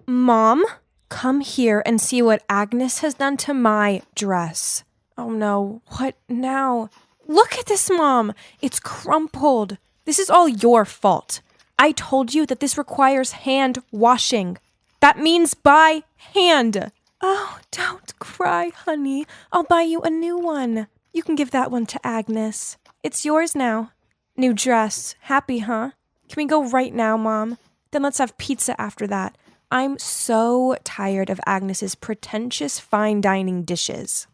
Mom, come here and see what Agnes has done to my dress. Oh no, what now? Look at this, Mom. It's crumpled. This is all your fault. I told you that this requires hand washing. That means by hand. Oh, don't cry, honey. I'll buy you a new one. You can give that one to Agnes. It's yours now. New dress. Happy, huh? Can we go right now, Mom? Then let's have pizza after that. I'm so tired of Agnes's pretentious fine dining dishes.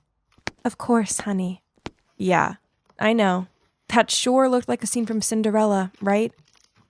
Of course, honey. Yeah, I know. That sure looked like a scene from Cinderella, right?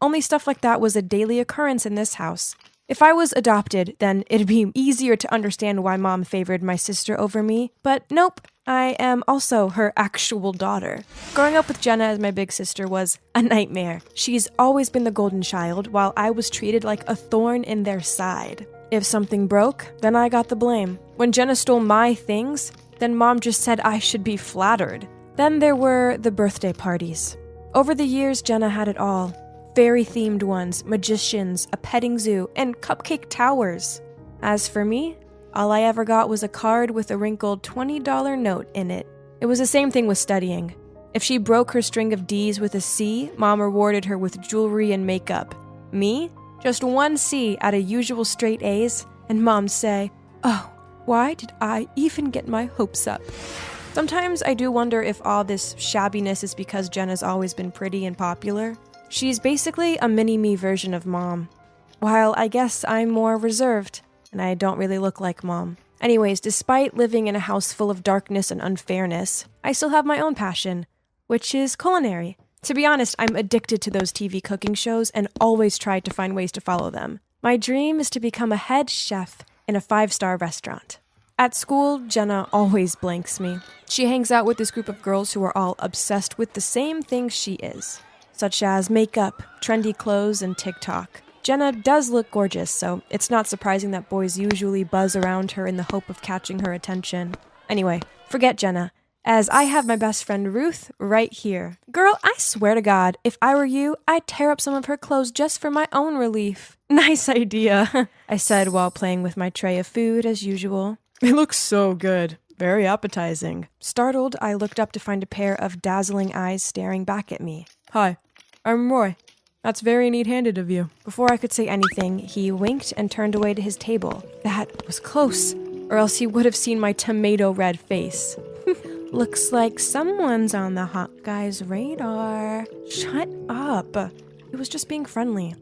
Only stuff like that was a daily occurrence in this house. If I was adopted, then it'd be easier to understand why Mom favored my sister over me. But nope, I am also her actual daughter. Growing up with Jenna as my big sister was a nightmare. She's always been the golden child, while I was treated like a thorn in their side. If something broke, then I got the blame. When Jenna stole my things, then Mom just said I should be flattered. Then there were the birthday parties. Over the years, Jenna had it all. Fairy-themed ones, magicians, a petting zoo, and cupcake towers. As for me, all I ever got was a card with a wrinkled $20 note in it. It was the same thing with studying. If she broke her string of D's with a C, Mom rewarded her with jewelry and makeup. Me? Just one C out of usual straight A's, and Mom'd say, "Oh, why did I even get my hopes up?" Sometimes I do wonder if all this shabbiness is because Jenna's always been pretty and popular. She's basically a mini-me version of Mom. While I guess I'm more reserved, and I don't really look like Mom. Anyways, despite living in a house full of darkness and unfairness, I still have my own passion, which is culinary. To be honest, I'm addicted to those TV cooking shows and always try to find ways to follow them. My dream is to become a head chef in a 5-star restaurant. At school, Jenna always blanks me. She hangs out with this group of girls who are all obsessed with the same things she is, such as makeup, trendy clothes, and TikTok. Jenna does look gorgeous, so it's not surprising that boys usually buzz around her in the hope of catching her attention. Anyway, forget Jenna, as I have my best friend Ruth right here. Girl, I swear to God, if I were you, I'd tear up some of her clothes just for my own relief. Nice idea, I said while playing with my tray of food as usual. It looks so good. Very appetizing. Startled, I looked up to find a pair of dazzling eyes staring back at me. Hi, I'm Roy. That's very neat-handed of you. Before I could say anything, he winked and turned away to his table. That was close, or else he would have seen my tomato-red face. Looks like someone's on the hot guy's radar. Shut up. He was just being friendly.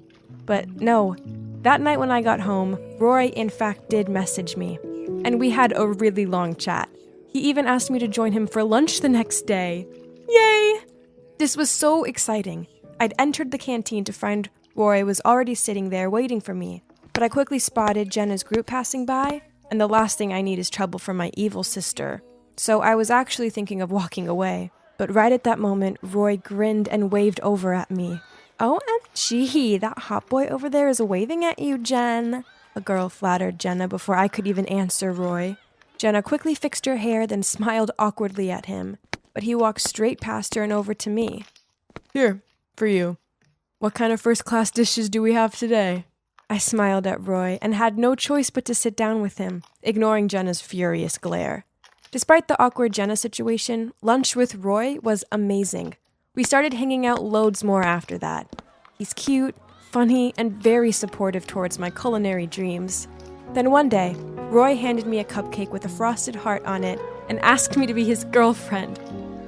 But no, that night when I got home, Roy in fact did message me. And we had a really long chat. He even asked me to join him for lunch the next day. Yay! This was so exciting. I'd entered the canteen to find Roy was already sitting there waiting for me, but I quickly spotted Jenna's group passing by, and the last thing I need is trouble from my evil sister. So I was actually thinking of walking away, but right at that moment, Roy grinned and waved over at me. OMG, that hot boy over there is waving at you, Jen. A girl flattered Jenna before I could even answer Roy. Jenna quickly fixed her hair, then smiled awkwardly at him, but he walked straight past her and over to me. Here, for you. What kind of first-class dishes do we have today? I smiled at Roy and had no choice but to sit down with him, ignoring Jenna's furious glare. Despite the awkward Jenna situation, lunch with Roy was amazing. We started hanging out loads more after that. He's cute, funny, and very supportive towards my culinary dreams. Then one day, Roy handed me a cupcake with a frosted heart on it and asked me to be his girlfriend.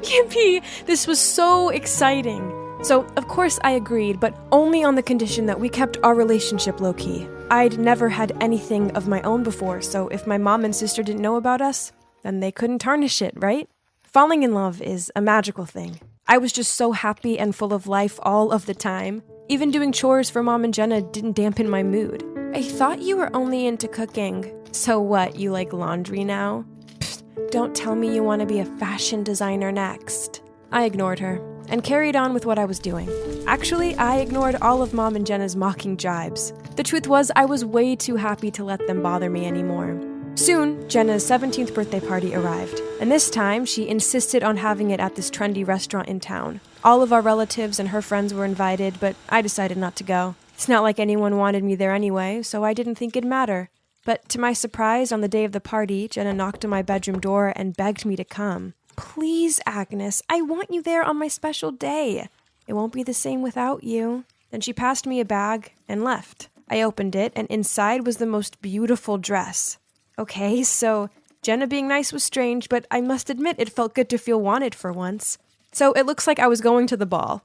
Yippee! This was so exciting! So, of course I agreed, but only on the condition that we kept our relationship low-key. I'd never had anything of my own before, so if my mom and sister didn't know about us, then they couldn't tarnish it, right? Falling in love is a magical thing. I was just so happy and full of life all of the time. Even doing chores for Mom and Jenna didn't dampen my mood. I thought you were only into cooking. So what, you like laundry now? Pfft, don't tell me you want to be a fashion designer next. I ignored her and carried on with what I was doing. Actually, I ignored all of Mom and Jenna's mocking jibes. The truth was, I was way too happy to let them bother me anymore. Soon, Jenna's 17th birthday party arrived, and this time she insisted on having it at this trendy restaurant in town. All of our relatives and her friends were invited, but I decided not to go. It's not like anyone wanted me there anyway, so I didn't think it'd matter. But to my surprise, on the day of the party, Jenna knocked on my bedroom door and begged me to come. Please, Agnes, I want you there on my special day. It won't be the same without you. Then she passed me a bag and left. I opened it, and inside was the most beautiful dress. Okay, so Jenna being nice was strange, but I must admit it felt good to feel wanted for once. So it looks like I was going to the ball.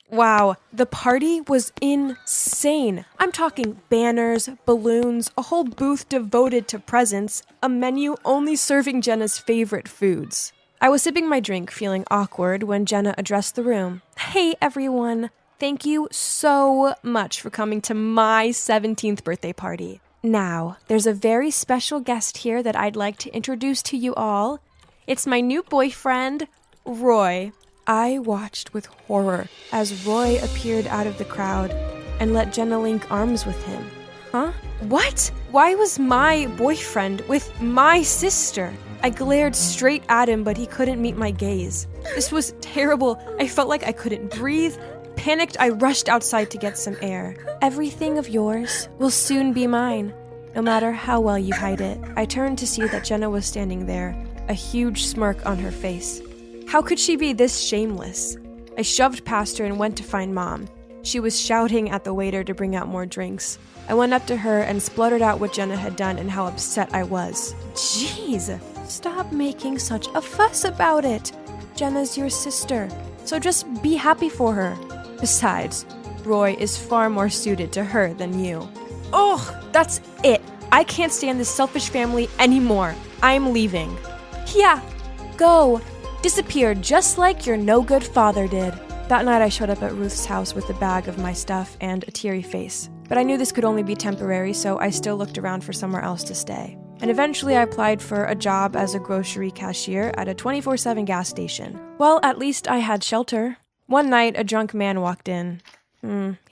Wow, the party was insane. I'm talking banners, balloons, a whole booth devoted to presents, a menu only serving Jenna's favorite foods. I was sipping my drink, feeling awkward, when Jenna addressed the room. Hey, everyone. Thank you so much for coming to my 17th birthday party. Now, there's a very special guest here that I'd like to introduce to you all. It's my new boyfriend, Roy. I watched with horror as Roy appeared out of the crowd and let Jenna link arms with him. Huh? What? Why was my boyfriend with my sister? I glared straight at him, but he couldn't meet my gaze. This was terrible. I felt like I couldn't breathe. Panicked, I rushed outside to get some air. Everything of yours will soon be mine, no matter how well you hide it. I turned to see that Jenna was standing there, a huge smirk on her face. How could she be this shameless? I shoved past her and went to find Mom. She was shouting at the waiter to bring out more drinks. I went up to her and spluttered out what Jenna had done and how upset I was. Jeez, stop making such a fuss about it. Jenna's your sister, so just be happy for her. Besides, Roy is far more suited to her than you. Ugh, that's it. I can't stand this selfish family anymore. I'm leaving. Yeah, go. Disappeared just like your no-good father did. That night I showed up at Ruth's house with a bag of my stuff and a teary face. But I knew this could only be temporary, so I still looked around for somewhere else to stay. And eventually I applied for a job as a grocery cashier at a 24/7 gas station. Well, at least I had shelter. One night, a drunk man walked in.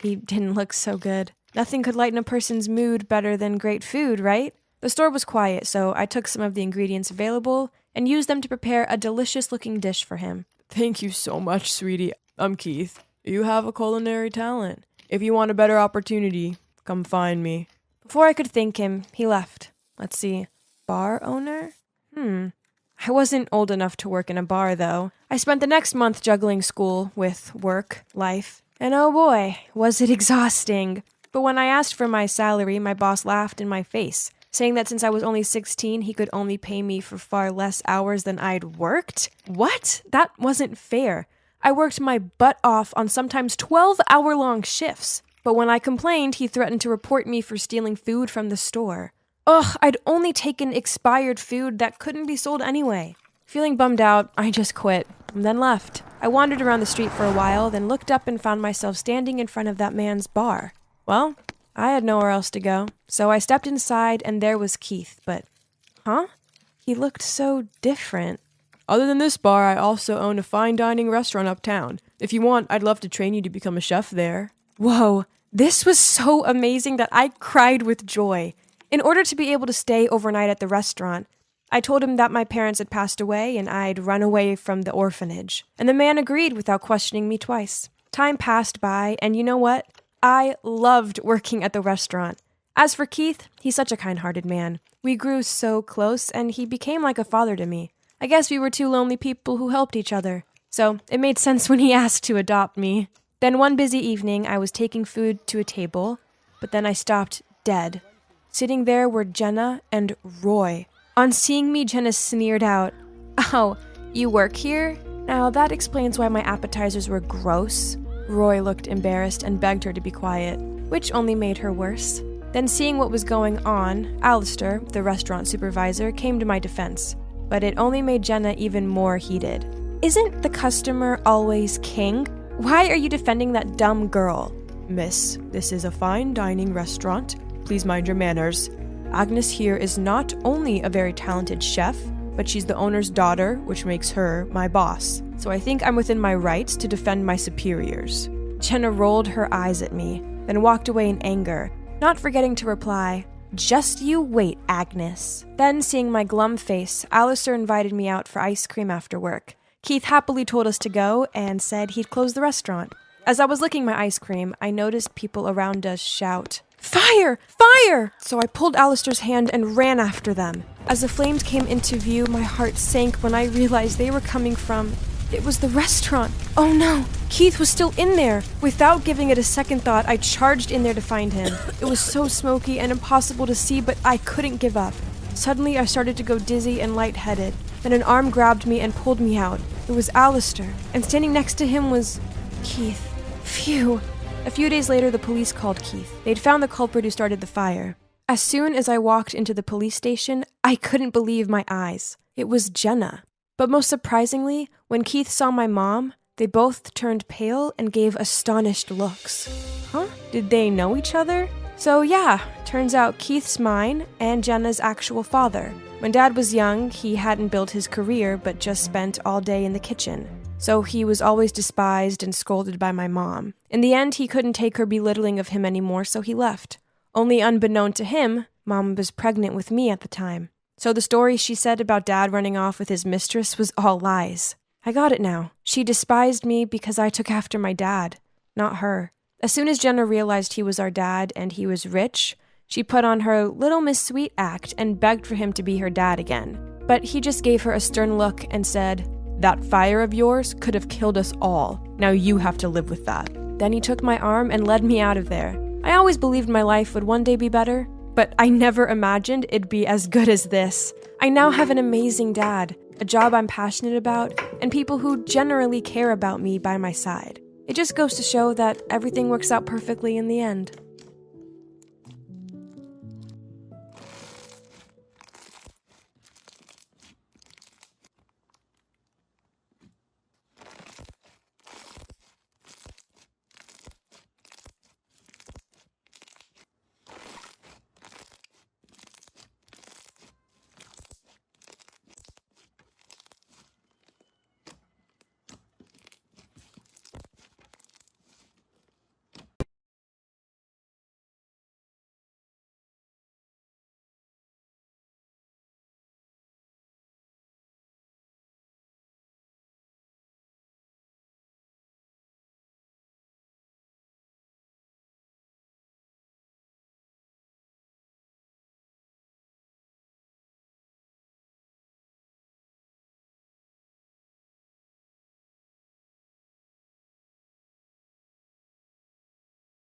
He didn't look so good. Nothing could lighten a person's mood better than great food, right? The store was quiet, so I took some of the ingredients available and used them to prepare a delicious-looking dish for him. Thank you so much, sweetie. I'm Keith. You have a culinary talent. If you want a better opportunity, come find me. Before I could thank him, he left. Let's see. Bar owner? I wasn't old enough to work in a bar, though. I spent the next month juggling school with work, life, and oh boy, was it exhausting. But when I asked for my salary, my boss laughed in my face, saying that since I was only 16, he could only pay me for far less hours than I'd worked? What? That wasn't fair. I worked my butt off on sometimes 12-hour-long shifts. But when I complained, he threatened to report me for stealing food from the store. Ugh, I'd only taken expired food that couldn't be sold anyway. Feeling bummed out, I just quit, and then left. I wandered around the street for a while, then looked up and found myself standing in front of that man's bar. Well, I had nowhere else to go, so I stepped inside and there was Keith, but... He looked so different. Other than this bar, I also own a fine dining restaurant uptown. If you want, I'd love to train you to become a chef there. Whoa, this was so amazing that I cried with joy. In order to be able to stay overnight at the restaurant, I told him that my parents had passed away and I'd run away from the orphanage. And the man agreed without questioning me twice. Time passed by, and you know what? I loved working at the restaurant. As for Keith, he's such a kind-hearted man. We grew so close, and he became like a father to me. I guess we were two lonely people who helped each other. So it made sense when he asked to adopt me. Then one busy evening, I was taking food to a table, but then I stopped dead. Sitting there were Jenna and Roy. On seeing me, Jenna sneered out, "Oh, you work here? Now that explains why my appetizers were gross." Roy looked embarrassed and begged her to be quiet, which only made her worse. Then seeing what was going on, Alistair, the restaurant supervisor, came to my defense, but it only made Jenna even more heated. "Isn't the customer always king? Why are you defending that dumb girl?" "Miss, this is a fine dining restaurant. Please mind your manners. Agnes here is not only a very talented chef, but she's the owner's daughter, which makes her my boss. So I think I'm within my rights to defend my superiors." Jenna rolled her eyes at me, then walked away in anger, not forgetting to reply, "Just you wait, Agnes." Then, seeing my glum face, Alistair invited me out for ice cream after work. Keith happily told us to go and said he'd close the restaurant. As I was licking my ice cream, I noticed people around us shout, "Fire! Fire!" So I pulled Alistair's hand and ran after them. As the flames came into view, my heart sank when I realized they were coming from... It was the restaurant. Oh no, Keith was still in there. Without giving it a second thought, I charged in there to find him. It was so smoky and impossible to see, but I couldn't give up. Suddenly, I started to go dizzy and lightheaded. Then an arm grabbed me and pulled me out. It was Alistair, and standing next to him was... Keith. Phew. A few days later, the police called Keith. They'd found the culprit who started the fire. As soon as I walked into the police station, I couldn't believe my eyes. It was Jenna. But most surprisingly, when Keith saw my mom, they both turned pale and gave astonished looks. Huh? Did they know each other? So yeah, turns out Keith's mine and Jenna's actual father. When Dad was young, he hadn't built his career, but just spent all day in the kitchen. So he was always despised and scolded by my mom. In the end, he couldn't take her belittling of him anymore, so he left. Only unbeknown to him, Mom was pregnant with me at the time. So the story she said about Dad running off with his mistress was all lies. I got it now. She despised me because I took after my dad, not her. As soon as Jenna realized he was our dad and he was rich, she put on her Little Miss Sweet act and begged for him to be her dad again. But he just gave her a stern look and said, "That fire of yours could have killed us all. Now you have to live with that." Then he took my arm and led me out of there. I always believed my life would one day be better, but I never imagined it'd be as good as this. I now have an amazing dad, a job I'm passionate about, and people who generally care about me by my side. It just goes to show that everything works out perfectly in the end.